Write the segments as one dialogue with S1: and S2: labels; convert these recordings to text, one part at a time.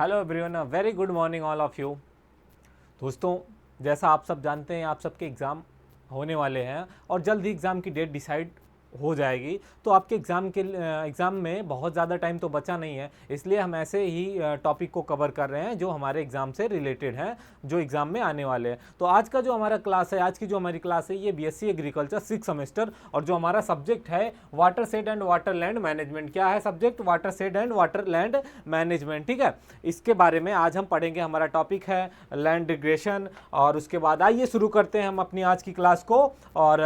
S1: Hello everyone, very good morning all of you. दोस्तों, जैसा आप सब जानते हैं, आप सबके एग्ज़ाम होने वाले हैं और जल्द ही एग्ज़ाम की डेट डिसाइड हो जाएगी। तो आपके एग्ज़ाम में बहुत ज़्यादा टाइम तो बचा नहीं है, इसलिए हम ऐसे ही टॉपिक को कवर कर रहे हैं जो हमारे एग्ज़ाम से रिलेटेड हैं, जो एग्ज़ाम में आने वाले हैं। तो आज का जो हमारा क्लास है, आज की जो हमारी क्लास है, ये बीएससी एग्रीकल्चर 6 सेमेस्टर, और जो हमारा सब्जेक्ट है water shade and water land management. क्या है subject? Water shade and water land management. ठीक है, इसके बारे में आज हम पढ़ेंगे। हमारा टॉपिक है लैंड डिग्रेशन। और उसके बाद आइए शुरू करते हैं हम अपनी आज की क्लास को। और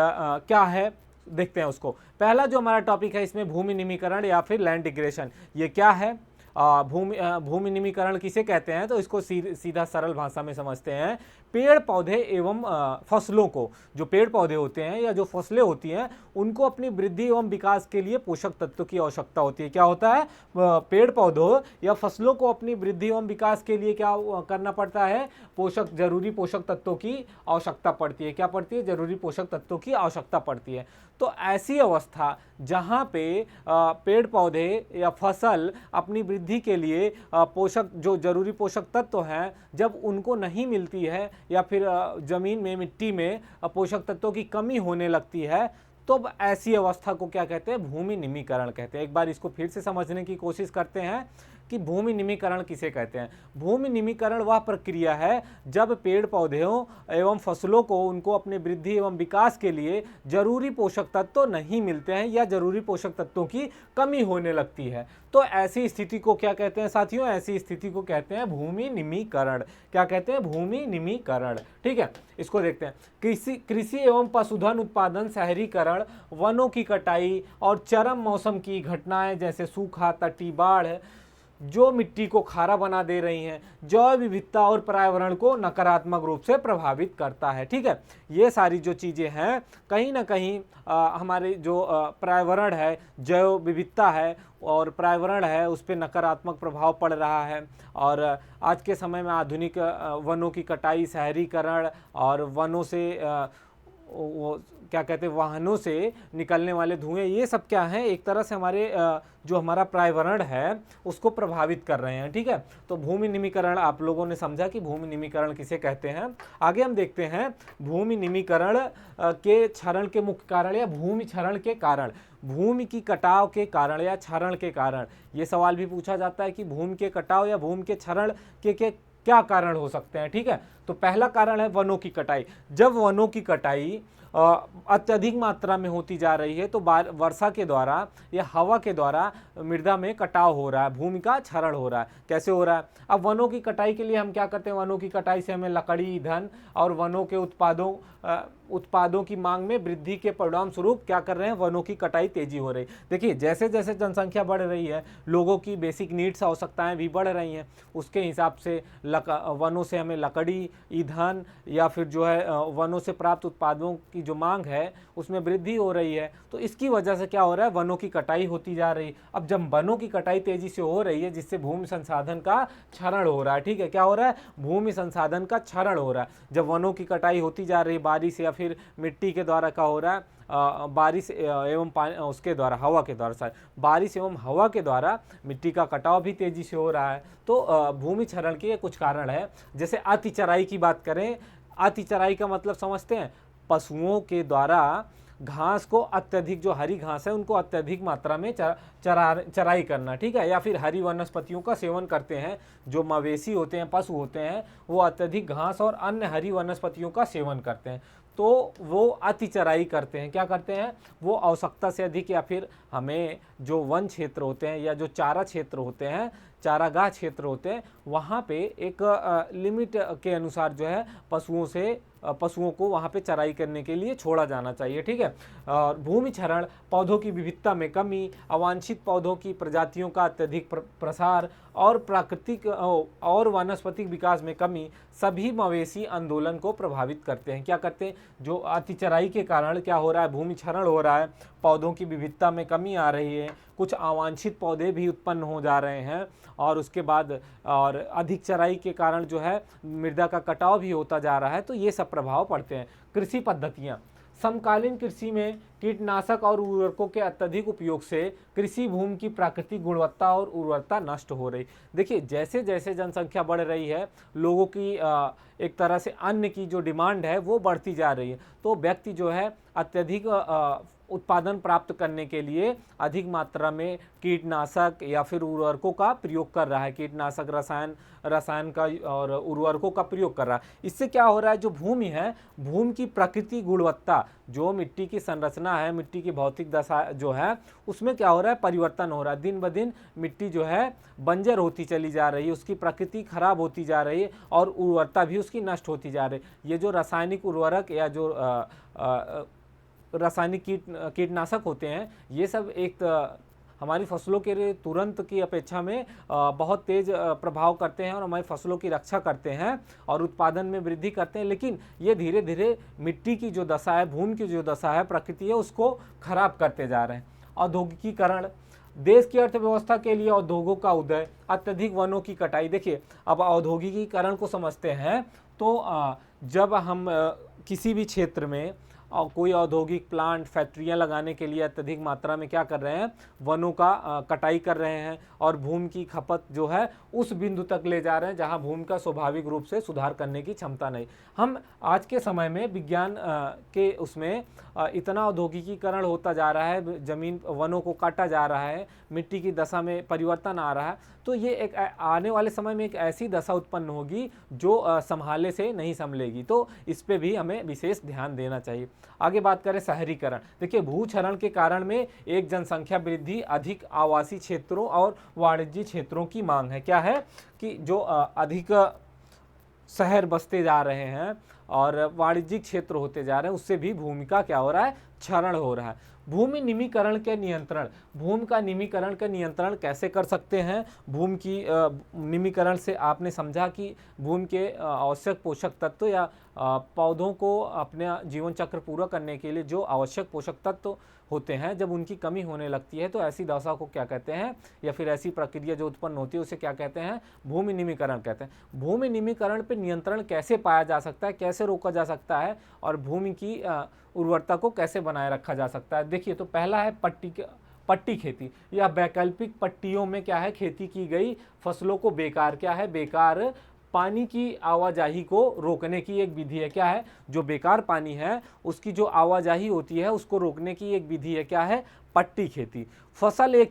S1: क्या है देखते हैं उसको। पहला जो हमारा टॉपिक है, इसमें भूमि निमीकरण या फिर लैंड डिग्रेशन। ये क्या है? भूमि निमीकरण किसे कहते हैं? तो इसको सीधा सरल भाषा में समझते हैं। पेड़ पौधे एवं फसलों को, जो पेड़ पौधे होते हैं या जो फसलें होती हैं, उनको अपनी वृद्धि एवं विकास के लिए पोषक तत्व की आवश्यकता होती है। क्या होता है? पेड़ पौधों या फसलों को अपनी वृद्धि एवं विकास के लिए क्या करना पड़ता है? जरूरी पोषक तत्वों की आवश्यकता पड़ती है। क्या पड़ती है? जरूरी पोषक तत्वों की आवश्यकता पड़ती है। तो ऐसी अवस्था जहाँ पे पेड़ पौधे या फसल अपनी वृद्धि के लिए जो जरूरी पोषक तत्व हैं, जब उनको नहीं मिलती है या फिर जमीन में, मिट्टी में पोषक तत्वों की कमी होने लगती है, तो अब ऐसी अवस्था को क्या कहते हैं? भूमि निमीकरण कहते हैं। एक बार इसको फिर से समझने की कोशिश करते हैं कि भूमि निमीकरण किसे कहते हैं। भूमि निमीकरण वह प्रक्रिया है जब पेड़ पौधों एवं फसलों को उनको अपने वृद्धि एवं विकास के लिए जरूरी पोषक तत्व नहीं मिलते हैं या जरूरी पोषक तत्वों की कमी होने लगती है। तो ऐसी स्थिति को क्या कहते हैं साथियों? ऐसी स्थिति को कहते हैं भूमि निमीकरण। क्या कहते हैं? भूमि निमीकरण। ठीक है, इसको देखते हैं। कृषि एवं पशुधन उत्पादन, शहरीकरण, वनों की कटाई और चरम मौसम की घटनाएं जैसे सूखा, तटी बाढ़, जो मिट्टी को खारा बना दे रही हैं, जैव विविधता और पर्यावरण को नकारात्मक रूप से प्रभावित करता है। ठीक है, ये सारी जो चीज़ें हैं, कहीं ना कहीं हमारे जो पर्यावरण है, जैव विविधता है और पर्यावरण है, उस पर नकारात्मक प्रभाव पड़ रहा है। और आज के समय में आधुनिक वनों की कटाई, शहरीकरण और वनों से वो क्या कहते हैं, वाहनों से निकलने वाले धुएं, ये सब क्या है? एक तरह से हमारे जो हमारा पर्यावरण है उसको प्रभावित कर रहे हैं। ठीक है, तो भूमि निमीकरण आप लोगों ने समझा कि भूमि निमीकरण किसे कहते हैं। आगे हम देखते हैं भूमि निमीकरण के क्षरण के मुख्य कारण या भूमि क्षरण के कारण। भूमि की कटाव के कारण या क्षरण के कारण, ये सवाल भी पूछा जाता है कि भूमि के कटाव या भूमि के क्षरण के क्या कारण हो सकते हैं। ठीक है, तो पहला कारण है वनों की कटाई। जब वनों की कटाई अत्यधिक मात्रा में होती जा रही है, तो वर्षा के द्वारा या हवा के द्वारा मृदा में कटाव हो रहा है, भूमि का क्षरण हो रहा है। कैसे हो रहा है? अब वनों की कटाई के लिए हम क्या करते हैं? वनों की कटाई से हमें लकड़ी, ईंधन और वनों के उत्पादों की मांग में वृद्धि के परिणाम स्वरूप क्या कर रहे हैं? वनों की कटाई तेजी हो रही। देखिए, जैसे जैसे जनसंख्या बढ़ रही है, लोगों की बेसिक नीड्स, आवश्यकताएं भी बढ़ रही हैं, उसके हिसाब से वनों से हमें लकड़ी, ईंधन या फिर जो है वनों से प्राप्त उत्पादों की जो मांग है उसमें वृद्धि हो रही है। तो इसकी वजह से क्या हो रहा है? वनों की कटाई होती जा रही। अब जब वनों की कटाई तेजी से हो रही है, जिससे भूमि संसाधन का क्षरण हो रहा है। ठीक है, क्या हो रहा है? भूमि संसाधन का क्षरण हो रहा है। जब वनों की कटाई होती जा रही, बारिश या फिर मिट्टी के द्वारा क्या हो रहा है? बारिश एवं पानी, उसके द्वारा, हवा के द्वारा, बारिश एवं हवा के द्वारा मिट्टी का कटाव भी तेजी से हो रहा है। तो भूमि क्षरण के कुछ कारण है। जैसे अति चराई की बात करें, अति चराई का मतलब समझते हैं? पशुओं के द्वारा घास को अत्यधिक, जो हरी घास है उनको अत्यधिक मात्रा में चराई करना। ठीक है, या फिर हरी वनस्पतियों का सेवन करते हैं। जो मवेशी होते हैं, पशु होते हैं, वो अत्यधिक घास और अन्य हरी वनस्पतियों का सेवन करते हैं, तो वो अति चराई करते हैं। क्या करते हैं? वो आवश्यकता से अधिक, या फिर हमें जो वन क्षेत्र होते हैं या जो चारा क्षेत्र होते हैं, चारागाह क्षेत्र होते हैं, वहाँ पे एक लिमिट के अनुसार जो है पशुओं को वहाँ पे चराई करने के लिए छोड़ा जाना चाहिए। ठीक है, और भूमि क्षरण, पौधों की विविधता में कमी, अवांछित पौधों की प्रजातियों का अत्यधिक प्रसार और प्राकृतिक और वानस्पतिक विकास में कमी सभी मवेशी आंदोलन को प्रभावित करते हैं। क्या करते हैं? जो अति चराई के कारण क्या हो रहा है? भूमि क्षरण हो रहा है, पौधों की विविधता में कमी आ रही है, कुछ अवांछित पौधे भी उत्पन्न हो जा रहे हैं, और उसके बाद और अधिक चराई के कारण जो है मृदा का कटाव भी होता जा रहा है। तो ये सब प्रभाव पड़ते हैं। कृषि पद्धतियाँ, समकालीन कृषि में कीटनाशक और उर्वरकों के अत्यधिक उपयोग से कृषि भूमि की प्राकृतिक गुणवत्ता और उर्वरता नष्ट हो रही। देखिए, जैसे जैसे जनसंख्या बढ़ रही है, लोगों की एक तरह से अन्न की जो डिमांड है वो बढ़ती जा रही है, तो व्यक्ति जो है अत्यधिक उत्पादन प्राप्त करने के लिए अधिक मात्रा में कीटनाशक या फिर उर्वरकों का प्रयोग कर रहा है। कीटनाशक, रसायन का और उर्वरकों का प्रयोग कर रहा है। इससे क्या हो रहा है, जो भूमि है, भूमि की प्रकृति गुणवत्ता, जो मिट्टी की संरचना है, मिट्टी की भौतिक दशा जो है, उसमें क्या हो रहा है, परिवर्तन हो रहा है। दिन ब दिन मिट्टी जो है बंजर होती चली जा रही है, उसकी प्रकृति खराब होती जा रही है और उर्वरता भी उसकी नष्ट होती जा रही है। ये जो रासायनिक उर्वरक या जो रासायनिक कीटनाशक होते हैं, ये सब हमारी फसलों के लिए तुरंत की अपेक्षा में बहुत तेज़ प्रभाव करते हैं और हमारी फसलों की रक्षा करते हैं और उत्पादन में वृद्धि करते हैं, लेकिन ये धीरे धीरे मिट्टी की जो दशा है, भूमि की जो दशा है, प्रकृति है, उसको खराब करते जा रहे हैं। औद्योगिकीकरण, देश की अर्थव्यवस्था के लिए उद्योगों का उदय, अत्यधिक वनों की कटाई। देखिए, अब औद्योगिकीकरण को समझते हैं तो जब हम किसी भी क्षेत्र में और कोई औद्योगिक प्लांट, फैक्ट्रियां लगाने के लिए अत्यधिक मात्रा में क्या कर रहे हैं, वनों का कटाई कर रहे हैं और भूमि की खपत जो है उस बिंदु तक ले जा रहे हैं जहां भूमि का स्वाभाविक रूप से सुधार करने की क्षमता नहीं। हम आज के समय में विज्ञान के उसमें इतना औद्योगिकीकरण होता जा रहा है, जमीन, वनों को काटा जा रहा है, मिट्टी की दशा में परिवर्तन आ रहा है, तो ये एक आने वाले समय में एक ऐसी दशा उत्पन्न होगी जो संभाले से नहीं संभलेगी। तो इस पे भी हमें विशेष ध्यान देना चाहिए। आगे बात करें शहरीकरण। देखिए, भूक्षरण के कारण में एक जनसंख्या वृद्धि, अधिक आवासीय क्षेत्रों और वाणिज्यिक क्षेत्रों की मांग है। क्या है कि जो अधिक शहर बसते जा रहे हैं और वाणिज्यिक क्षेत्र होते जा रहे हैं, उससे भी भूमि का क्या हो रहा है, क्षरण हो रहा है। भूमि निमीकरण के नियंत्रण, भूमि का निमीकरण का नियंत्रण कैसे कर सकते हैं। भूमि की निमीकरण से आपने समझा कि भूमि के आवश्यक पोषक तत्व या पौधों को अपने जीवन चक्र पूरा करने के लिए जो आवश्यक पोषक तत्व होते हैं, जब उनकी कमी होने लगती है तो ऐसी दशा को क्या कहते हैं, या फिर ऐसी प्रक्रिया जो उत्पन्न होती है उसे क्या कहते हैं, भूमि निमीकरण कहते हैं। भूमि निमीकरण पर नियंत्रण कैसे पाया जा सकता है, कैसे रोका जा सकता है और भूमि की उर्वरता को कैसे बनाए रखा जा सकता है। देखिए, तो पहला है पट्टी खेती या वैकल्पिक पट्टियों में क्या है, खेती की गई फसलों को बेकार क्या है, बेकार पानी की आवाजाही को रोकने की एक विधि है। क्या है, जो बेकार पानी है उसकी जो आवाजाही होती है उसको रोकने की एक विधि है। क्या है, पट्टी खेती। फसल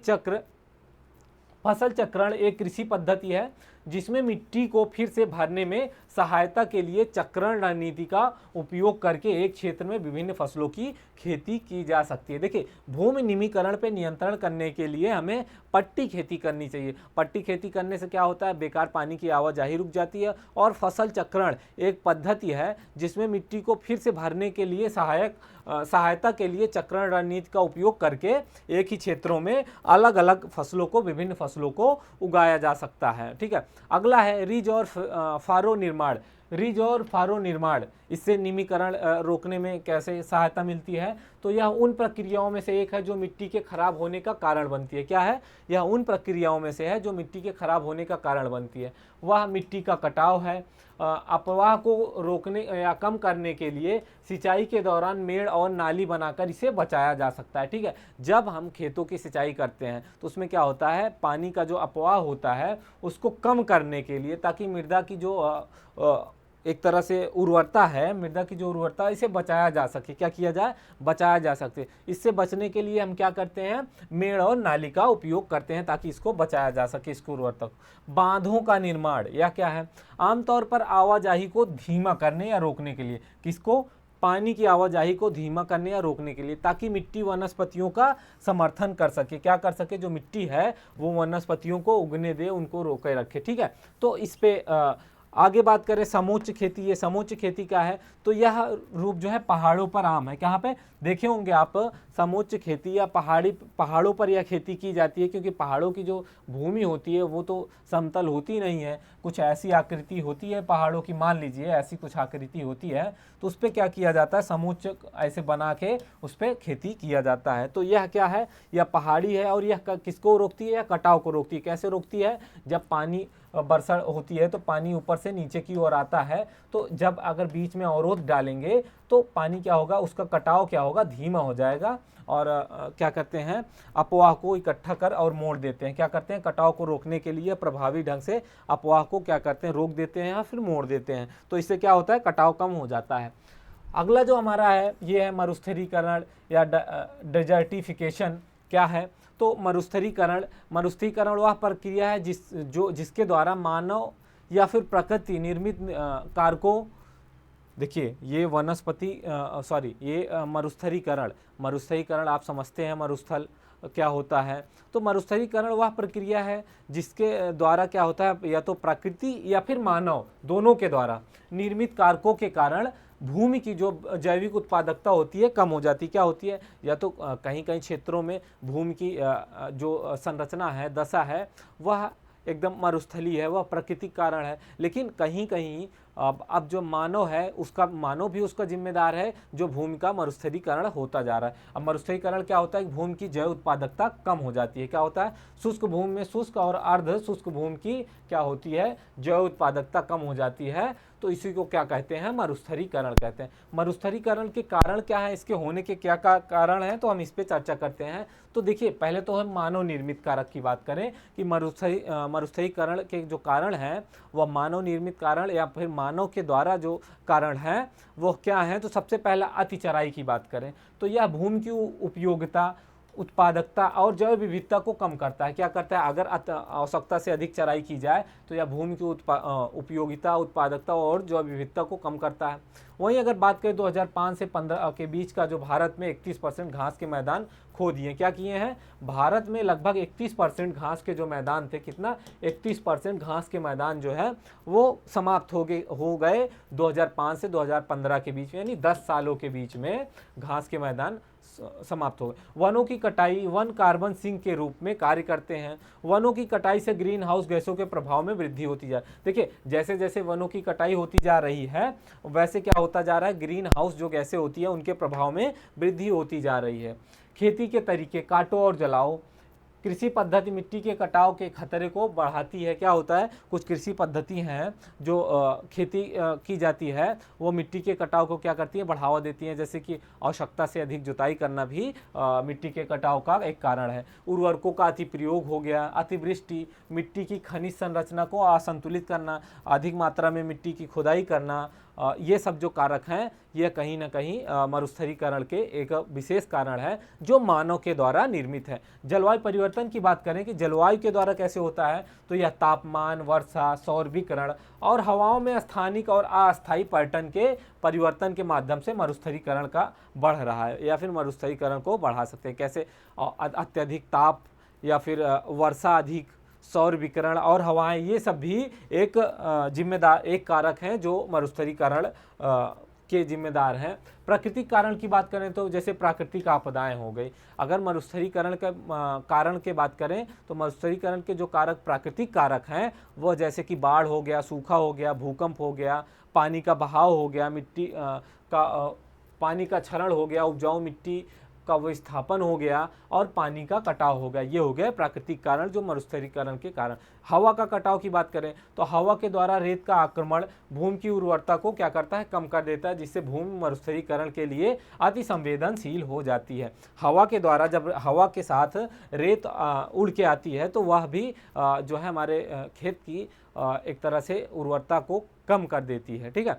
S1: चक्रण एक कृषि पद्धति है जिसमें मिट्टी को फिर से भरने में सहायता के लिए चक्रण रणनीति का उपयोग करके एक क्षेत्र में विभिन्न फसलों की खेती की जा सकती है। देखिए, भूमि निमीकरण पे नियंत्रण करने के लिए हमें पट्टी खेती करनी चाहिए। पट्टी खेती करने से क्या होता है, बेकार पानी की आवाजाही रुक जाती है। और फसल चक्रण एक पद्धति है जिसमें मिट्टी को फिर से भरने के लिए सहायता के लिए चक्रण रणनीति का उपयोग करके एक ही क्षेत्रों में अलग अलग फसलों को, विभिन्न फसलों को उगाया जा सकता है। ठीक है। अगला है रिज और फारो निर्माण। रिज और फारो निर्माण, इससे निमीकरण रोकने में कैसे सहायता मिलती है, तो यह उन प्रक्रियाओं में से एक है जो मिट्टी के खराब होने का कारण बनती है। क्या है, यह उन प्रक्रियाओं में से है जो मिट्टी के खराब होने का कारण बनती है। वह मिट्टी का कटाव है। अपवाह को रोकने या कम करने के लिए सिंचाई के दौरान मेड़ और नाली बनाकर इसे बचाया जा सकता है। ठीक है। जब हम खेतों की सिंचाई करते हैं तो उसमें क्या होता है, पानी का जो अपवाह होता है उसको कम करने के लिए, ताकि मृदा की जो एक तरह से उर्वरता है, मृदा की जो उर्वरता है, इसे बचाया जा सके। क्या किया जाए, बचाया जा सकते। इससे बचने के लिए हम क्या करते हैं, मेड़ और नाली का उपयोग करते हैं ताकि इसको बचाया जा सके, इसको उर्वरता। बांधों का निर्माण या क्या है, आमतौर पर आवाजाही को धीमा करने या रोकने के लिए, किसको, पानी की आवाजाही को धीमा करने या रोकने के लिए, ताकि मिट्टी वनस्पतियों का समर्थन कर सके। क्या कर सके, जो मिट्टी है वो वनस्पतियों को उगने दे, उनको रोके रखे। ठीक है। तो इस पे आगे बात करें समोच्च खेती। ये समोच्च खेती क्या है, तो यह रूप जो है पहाड़ों पर आम है। कहाँ पे देखे होंगे आप, समोच्च खेती या पहाड़ों पर यह खेती की जाती है, क्योंकि पहाड़ों की जो भूमि होती है वो तो समतल होती नहीं है, कुछ ऐसी आकृति होती है पहाड़ों की, मान लीजिए ऐसी कुछ आकृति होती है, तो उस पर क्या किया जाता है, समोच्च ऐसे बना के उस पर खेती किया जाता है। तो यह क्या है, यह पहाड़ी है और यह किसको रोकती है, या कटाव को रोकती है। कैसे रोकती है, जब पानी वर्षा होती है तो पानी ऊपर से नीचे की ओर आता है, तो जब अगर बीच में अवरोध डालेंगे तो पानी क्या होगा, उसका कटाव क्या होगा, धीमा हो जाएगा और क्या करते हैं, अफवाह को इकट्ठा कर और मोड़ देते हैं। क्या करते हैं, कटाव को रोकने के लिए प्रभावी ढंग से अफवाह को क्या करते हैं, रोक देते हैं या फिर मोड़ देते हैं। तो इससे क्या होता है, कटाव कम हो जाता है। अगला जो हमारा है ये है मरुस्थलीकरण या डेजर्टिफिकेशन। क्या है, तो मरुस्थलीकरण वह प्रक्रिया है जिसके द्वारा मानव या फिर प्रकृति निर्मित कारकों, देखिए ये मरुस्थलीकरण आप समझते हैं मरुस्थल क्या होता है। तो मरुस्थलीकरण वह प्रक्रिया है जिसके द्वारा क्या होता है, या तो प्रकृति या फिर मानव दोनों के द्वारा निर्मित कारकों के कारण भूमि की जो जैविक उत्पादकता होती है कम हो जाती है। क्या होती है, या तो कहीं कहीं क्षेत्रों में भूमि की जो संरचना है, दशा है, वह एकदम मरुस्थली है, वह प्राकृतिक कारण है। लेकिन कहीं कहीं अब जो मानव है उसका, मानव भी उसका जिम्मेदार है जो भूमि का मरुस्थलीकरण होता जा रहा है। अब मरुस्थलीकरण क्या होता है, भूमि की जैव उत्पादकता कम हो जाती है। क्या होता है, शुष्क भूमि में शुष्क और अर्ध शुष्क भूमि की क्या होती है, जैव उत्पादकता कम हो जाती है। तो इसी को क्या कहते हैं, मरुस्थलीकरण कहते हैं। मरुस्थलीकरण के कारण क्या है, इसके होने के क्या कारण है, तो हम इस पे चर्चा करते हैं। तो देखिए पहले तो हम मानव निर्मित कारक की बात करें कि मरुस्थलीकरण के जो कारण हैं वह मानव निर्मित कारण या फिर मानव के द्वारा जो कारण है वो क्या है। तो सबसे पहला अतिचराई की बात करें तो यह भूमि की उपयोगिता, उत्पादकता और जैव विविधता को कम करता है। क्या करता है, अगर आवश्यकता से अधिक चराई की जाए तो यह भूमि की उपयोगिता, उत्पादकता और जैव विविधता को कम करता है। वहीं अगर बात करें 2005 से 15 के बीच का जो भारत में 31% घास के मैदान खो दिए। क्या किए हैं, भारत में लगभग 31% घास के जो मैदान थे, कितना, 31% घास के मैदान जो है वो समाप्त हो गए 2005 से 2015 के बीच में, यानी 10 सालों के बीच में घास के मैदान समाप्त हो गए। वनों की कटाई, वन कार्बन सिंक के रूप में कार्य करते हैं। वनों की कटाई से ग्रीन हाउस गैसों के प्रभाव में वृद्धि होती जा रही है। देखिए जैसे जैसे वनों की कटाई होती जा रही है वैसे क्या होता जा रहा है, ग्रीन हाउस जो गैसें होती है उनके प्रभाव में वृद्धि होती जा रही है। खेती के तरीके, काटो और जलाओ। कृषि पद्धति मिट्टी के कटाव के खतरे को बढ़ाती है। क्या होता है, कुछ कृषि पद्धति हैं जो खेती की जाती है वो मिट्टी के कटाव को क्या करती है, बढ़ावा देती हैं। जैसे कि आवश्यकता से अधिक जुताई करना भी मिट्टी के कटाव का एक कारण है। उर्वरकों का अति प्रयोग हो गया, अतिवृष्टि, मिट्टी की खनिज संरचना को असंतुलित करना, अधिक मात्रा में मिट्टी की खुदाई करना, ये सब जो कारक हैं ये कहीं ना कहीं मरुस्थलीकरण के एक विशेष कारण है जो मानव के द्वारा निर्मित है। जलवायु परिवर्तन की बात करें कि जलवायु के द्वारा कैसे होता है, तो यह तापमान, वर्षा, सौर विकिरण और हवाओं में स्थानिक और अस्थायी पैटर्न के परिवर्तन के माध्यम से मरुस्थलीकरण का बढ़ रहा है या फिर मरुस्थलीकरण को बढ़ा सकते हैं। कैसे, अत्यधिक ताप या फिर वर्षा अधिक, सौर विकिरण और हवाएं, ये सब भी एक एक कारक हैं जो मरुस्थलीकरण के जिम्मेदार हैं। प्राकृतिक कारण की बात करें तो जैसे प्राकृतिक आपदाएं हो गई। अगर मरुस्थलीकरण का कारण की बात करें तो मरुस्थलीकरण के जो प्राकृतिक कारक हैं वो जैसे कि बाढ़ हो गया, सूखा हो गया, भूकंप हो गया, पानी का बहाव हो गया, पानी का क्षरण हो गया, उपजाऊ मिट्टी का विस्थापन हो गया और पानी का कटाव हो गया। ये हो गया प्राकृतिक कारण जो मरुस्थलीकरण के कारण। हवा का कटाव की बात करें तो हवा के द्वारा रेत का आक्रमण भूमि की उर्वरता को क्या करता है, कम कर देता है, जिससे भूमि मरुस्थलीकरण के लिए अति संवेदनशील हो जाती है। हवा के द्वारा जब हवा के साथ रेत उड़ के आती है तो वह भी जो है हमारे खेत की एक तरह से उर्वरता को कम कर देती है। ठीक है,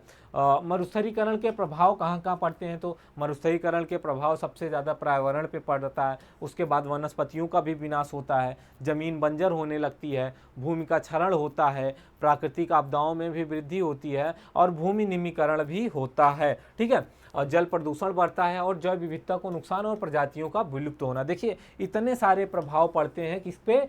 S1: मरुस्थलीकरण के प्रभाव कहाँ कहाँ पड़ते हैं, तो मरुस्थलीकरण के प्रभाव सबसे ज़्यादा पर्यावरण पे पड़ता है। उसके बाद वनस्पतियों का भी विनाश होता है, जमीन बंजर होने लगती है, भूमि का क्षरण होता है, प्राकृतिक आपदाओं में भी वृद्धि होती है और भूमि निम्नीकरण भी होता है। ठीक है, और जल प्रदूषण बढ़ता है और जैव विविधता को नुकसान और प्रजातियों का विलुप्त होना। देखिए इतने सारे प्रभाव पड़ते हैं किस पे,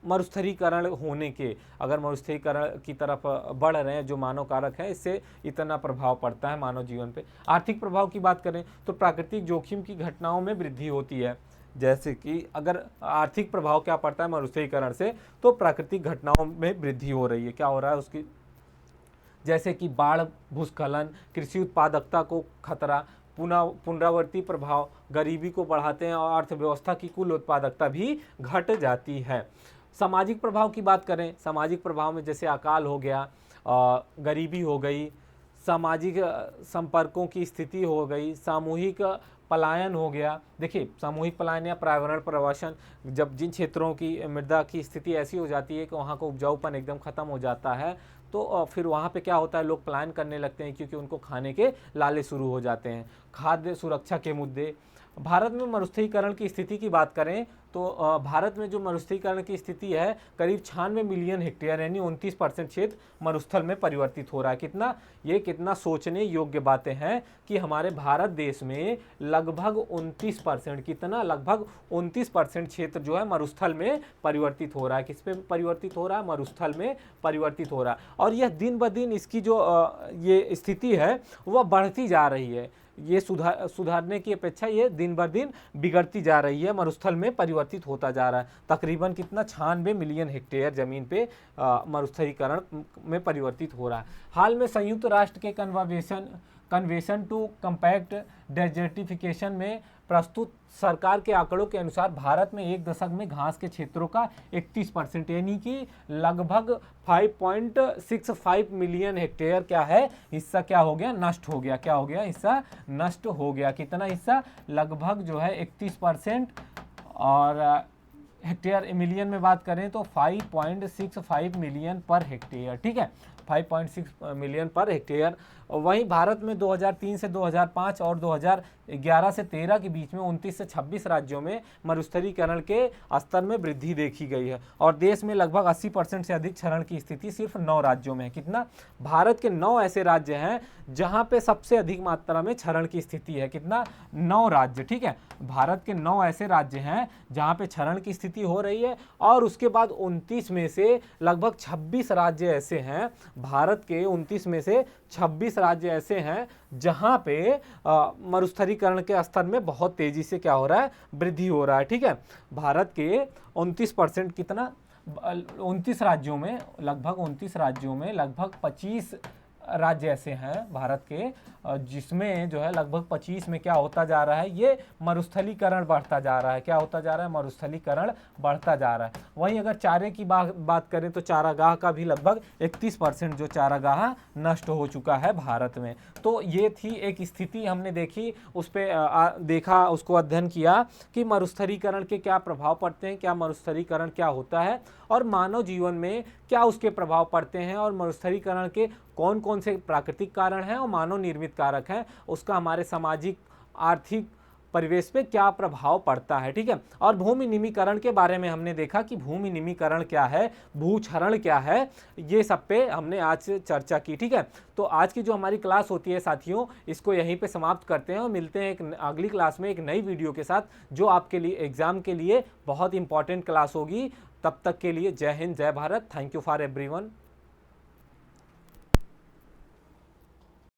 S1: मरुस्थलीकरण होने के। अगर मरुस्थलीकरण की तरफ बढ़ रहे हैं जो मानव कारक है, इससे इतना प्रभाव पड़ता है मानव जीवन पे। आर्थिक प्रभाव की बात करें तो प्राकृतिक जोखिम की घटनाओं में वृद्धि होती है। जैसे कि अगर आर्थिक प्रभाव क्या पड़ता है मरुस्थलीकरण से, तो प्राकृतिक घटनाओं में वृद्धि हो रही है। क्या हो रहा है उसकी, जैसे कि बाढ़, भूस्खलन, कृषि उत्पादकता को खतरा, पुनरावर्ती प्रभाव गरीबी को बढ़ाते हैं और अर्थव्यवस्था की कुल उत्पादकता भी घट जाती है। सामाजिक प्रभाव की बात करें, सामाजिक प्रभाव में जैसे अकाल हो गया, गरीबी हो गई, सामाजिक संपर्कों की स्थिति हो गई, सामूहिक पलायन हो गया। देखिए सामूहिक पलायन या पर्यावरण प्रवासन, जब जिन क्षेत्रों की मृदा की स्थिति ऐसी हो जाती है कि वहाँ का उपजाऊपन एकदम ख़त्म हो जाता है, तो फिर वहाँ पे क्या होता है, लोग पलायन करने लगते हैं क्योंकि उनको खाने के लाले शुरू हो जाते हैं। खाद्य सुरक्षा के मुद्दे, भारत में मरुस्थलीकरण की स्थिति की बात करें तो भारत में जो मरुस्थलीकरण की स्थिति है, करीब 96 मिलियन हेक्टेयर यानी 29% क्षेत्र मरुस्थल में परिवर्तित हो रहा है। कितना, ये कितना सोचने योग्य बातें हैं कि हमारे भारत देश में लगभग 29%, कितना, लगभग 29% क्षेत्र जो है मरुस्थल में परिवर्तित हो रहा है। किस पे परिवर्तित हो रहा है, मरुस्थल में परिवर्तित हो रहा है। और यह दिन ब दिन इसकी जो ये स्थिति है वह बढ़ती जा रही है। ये सुधारने की अपेक्षा ये दिन ब दिन बिगड़ती जा रही है, मरुस्थल में परिवर्तित होता जा रहा है। तकरीबन कितना, 96 मिलियन हेक्टेयर ज़मीन पे मरुस्थलीकरण में परिवर्तित हो रहा है। हाल में संयुक्त राष्ट्र के कन्वेंशन टू कम्पैक्ट डेजर्टिफिकेशन में प्रस्तुत सरकार के आंकड़ों के अनुसार भारत में एक दशक में घास के क्षेत्रों का 31% यानी कि लगभग 5.65 मिलियन हेक्टेयर क्या है, हिस्सा क्या हो गया, नष्ट हो गया। क्या हो गया, हिस्सा नष्ट हो गया। कितना हिस्सा, लगभग जो है 31%। और हेक्टेयर मिलियन में बात करें तो 5.65 मिलियन पर हेक्टेयर, ठीक है, 5.6 मिलियन पर हेक्टेयर। वहीं भारत में 2003 से 2005 और 2011 से 13 के बीच में 29 से 26 राज्यों में मरुस्थलीकरण के स्तर में वृद्धि देखी गई है और देश में लगभग 80% से अधिक क्षरण की स्थिति सिर्फ 9 राज्यों में है। कितना, भारत के 9 ऐसे राज्य हैं जहां पे सबसे अधिक मात्रा में क्षरण की स्थिति है। कितना, 9 राज्य, ठीक है, भारत के 9 ऐसे राज्य हैं जहां पे क्षरण की स्थिति हो रही है। और उसके बाद 29 में से लगभग 26 राज्य ऐसे हैं, भारत के 29 में से 26 राज्य ऐसे हैं जहां पे मरुस्थलीकरण के स्तर में बहुत तेजी से क्या हो रहा है, वृद्धि हो रहा है। ठीक है, भारत के 29%, कितना, 29 राज्यों में, लगभग 29 राज्यों में लगभग 25 राज्य ऐसे हैं भारत के जिसमें जो है लगभग 25 में क्या होता जा रहा है, ये मरुस्थलीकरण बढ़ता जा रहा है। क्या होता जा रहा है, मरुस्थलीकरण बढ़ता जा रहा है। वहीं अगर चारे की बात करें तो चारागाह का भी लगभग 31% जो चारागाह नष्ट हो चुका है भारत में। तो ये थी एक स्थिति हमने देखी, उस पर देखा, उसको अध्ययन किया कि मरुस्थलीकरण के क्या प्रभाव पड़ते हैं, क्या मरुस्थलीकरण क्या होता है और मानव जीवन में क्या उसके प्रभाव पड़ते हैं और मरुस्थलीकरण के कौन कौन से प्राकृतिक कारण हैं और मानव निर्मित कारक हैं, उसका हमारे सामाजिक आर्थिक परिवेश पे क्या प्रभाव पड़ता है। ठीक है, और भूमि निमीकरण के बारे में हमने देखा कि भूमि निमीकरण क्या है, भूक्षरण क्या है, ये सब पे हमने आज चर्चा की। ठीक है, तो आज की जो हमारी क्लास होती है साथियों, इसको यहीं पे समाप्त करते हैं और मिलते हैं एक अगली क्लास में एक नई वीडियो के साथ जो आपके लिए एग्जाम के लिए बहुत इंपॉर्टेंट क्लास होगी। तब तक के लिए जय हिंद, जय Bharat. Thank you for everyone.